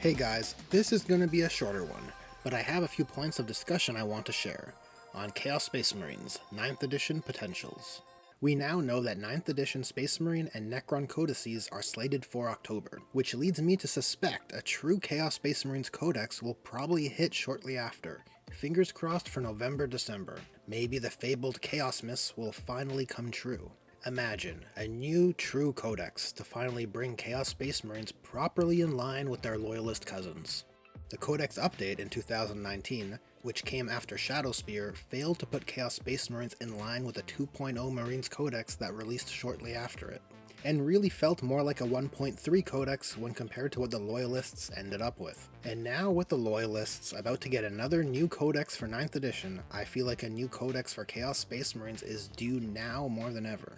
Hey guys, this is going to be a shorter one, but I have a few points of discussion I want to share on Chaos Space Marines 9th Edition Potentials. We now know that 9th Edition Space Marine and Necron codices are slated for October, which leads me to suspect a true Chaos Space Marines codex will probably hit shortly after. Fingers crossed for November-December. Maybe the fabled Chaos myths will finally come true. Imagine a new true codex to finally bring Chaos Space Marines properly in line with their loyalist cousins. The codex update in 2019, which came after Shadowspear, failed to put Chaos Space Marines in line with the 2.0 Marines codex that released shortly after it, and really felt more like a 1.3 codex when compared to what the Loyalists ended up with. And now with the Loyalists about to get another new codex for 9th edition, I feel like a new codex for Chaos Space Marines is due now more than ever.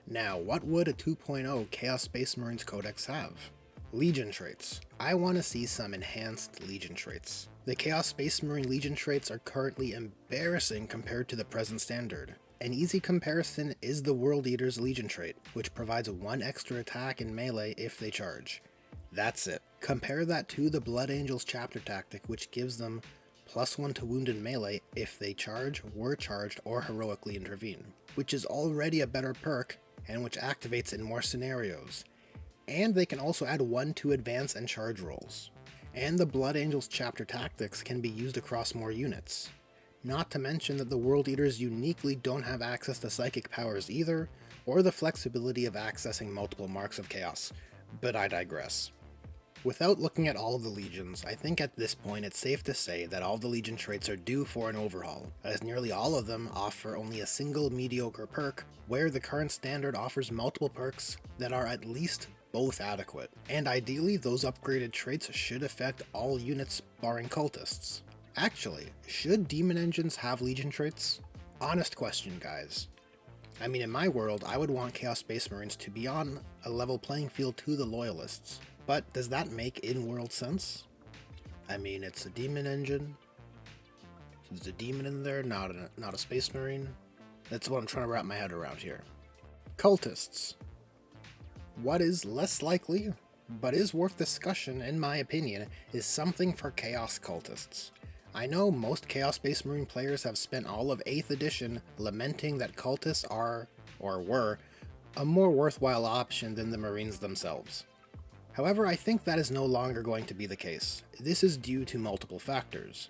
Now, what would a 2.0 Chaos Space Marines codex have? Legion traits. I want to see some enhanced Legion traits. The Chaos Space Marine Legion traits are currently embarrassing compared to the present standard. An easy comparison is the World Eater's Legion trait, which provides 1 extra attack in melee if they charge. That's it. Compare that to the Blood Angels chapter tactic, which gives them +1 to wound in melee if they charge, were charged, or heroically intervene, which is already a better perk and which activates in more scenarios. And they can also add 1 to advance and charge rolls. And the Blood Angels chapter tactics can be used across more units. Not to mention that the World Eaters uniquely don't have access to psychic powers either, or the flexibility of accessing multiple marks of chaos, but I digress. Without looking at all of the legions, I think at this point it's safe to say that all the legion traits are due for an overhaul, as nearly all of them offer only a single mediocre perk, where the current standard offers multiple perks that are at least both adequate. And ideally, those upgraded traits should affect all units barring cultists. Actually, should demon engines have legion traits? Honest question, guys. I mean, in my world, I would want Chaos Space Marines to be on a level playing field to the Loyalists. But does that make in-world sense? I mean, it's a demon engine. There's a demon in there, not a Space Marine. That's what I'm trying to wrap my head around here. Cultists. What is less likely, but is worth discussion in my opinion, is something for Chaos Cultists. I know most Chaos Space Marine players have spent all of 8th edition lamenting that cultists are, or were, a more worthwhile option than the Marines themselves. However, I think that is no longer going to be the case. This is due to multiple factors.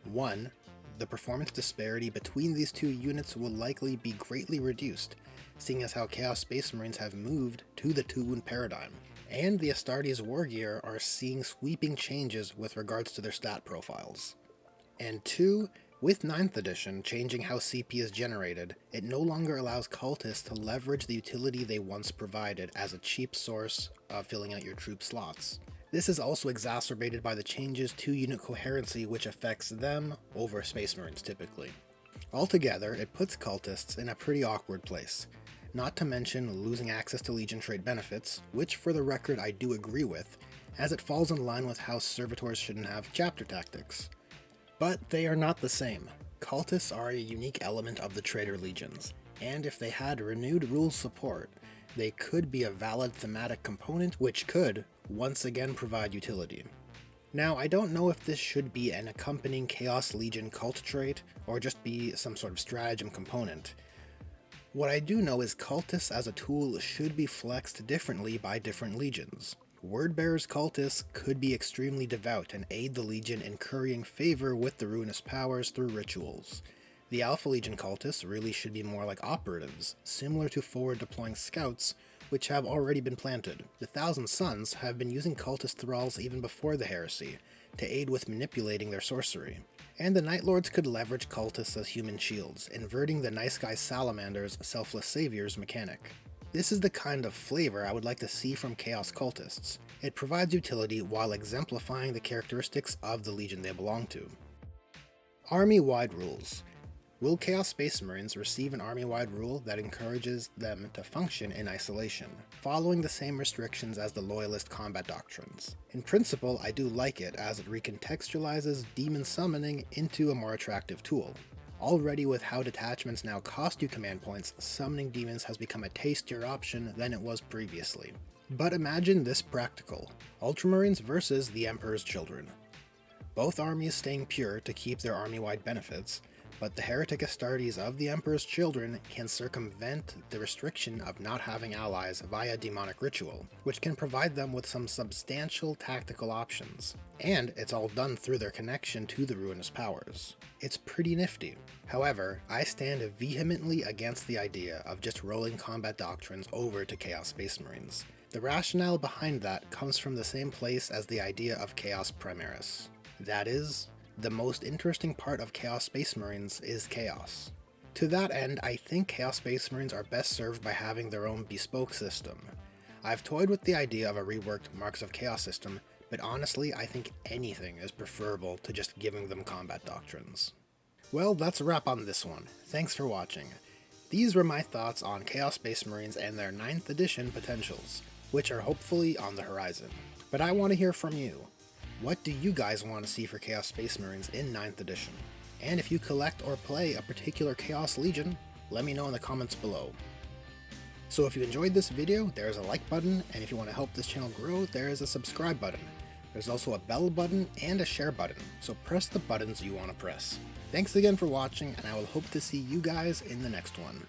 1. The performance disparity between these two units will likely be greatly reduced, seeing as how Chaos Space Marines have moved to the 2-wound paradigm, and the Astartes War Gear are seeing sweeping changes with regards to their stat profiles. And 2, with 9th edition changing how CP is generated, it no longer allows cultists to leverage the utility they once provided as a cheap source of filling out your troop slots. This is also exacerbated by the changes to unit coherency, which affects them over Space Marines typically. Altogether, it puts cultists in a pretty awkward place, not to mention losing access to Legion trait benefits, which for the record I do agree with, as it falls in line with how servitors shouldn't have chapter tactics. But they are not the same. Cultists are a unique element of the Traitor Legions, and if they had renewed rules support, they could be a valid thematic component which could, once again, provide utility. Now, I don't know if this should be an accompanying Chaos Legion cult trait, or just be some sort of stratagem component. What I do know is cultists as a tool should be flexed differently by different legions. Wordbearer's cultists could be extremely devout and aid the Legion in currying favor with the ruinous powers through rituals. The Alpha Legion cultists really should be more like operatives, similar to forward deploying scouts, which have already been planted. The Thousand Sons have been using cultist thralls even before the heresy, to aid with manipulating their sorcery. And the Night Lords could leverage cultists as human shields, inverting the Nice Guy Salamander's Selfless Saviors mechanic. This is the kind of flavor I would like to see from Chaos Cultists. It provides utility while exemplifying the characteristics of the Legion they belong to. Army-wide rules. Will Chaos Space Marines receive an army-wide rule that encourages them to function in isolation, following the same restrictions as the Loyalist combat doctrines? In principle, I do like it, as it recontextualizes demon summoning into a more attractive tool. Already with how detachments now cost you command points, summoning demons has become a tastier option than it was previously. But imagine this practical: Ultramarines versus the Emperor's Children. Both armies staying pure to keep their army-wide benefits, but the heretic Astartes of the Emperor's Children can circumvent the restriction of not having allies via demonic ritual, which can provide them with some substantial tactical options. And it's all done through their connection to the Ruinous Powers. It's pretty nifty. However, I stand vehemently against the idea of just rolling combat doctrines over to Chaos Space Marines. The rationale behind that comes from the same place as the idea of Chaos Primaris. That is, the most interesting part of Chaos Space Marines is chaos. To that end, I think Chaos Space Marines are best served by having their own bespoke system. I've toyed with the idea of a reworked Marks of Chaos system, but honestly I think anything is preferable to just giving them combat doctrines. Well, that's a wrap on this one. Thanks for watching. These were my thoughts on Chaos Space Marines and their 9th edition potentials, which are hopefully on the horizon. But I want to hear from you. What do you guys want to see for Chaos Space Marines in 9th edition? And if you collect or play a particular Chaos Legion, let me know in the comments below. So if you enjoyed this video, there is a like button, and if you want to help this channel grow, there is a subscribe button. There's also a bell button and a share button, so press the buttons you want to press. Thanks again for watching, and I will hope to see you guys in the next one.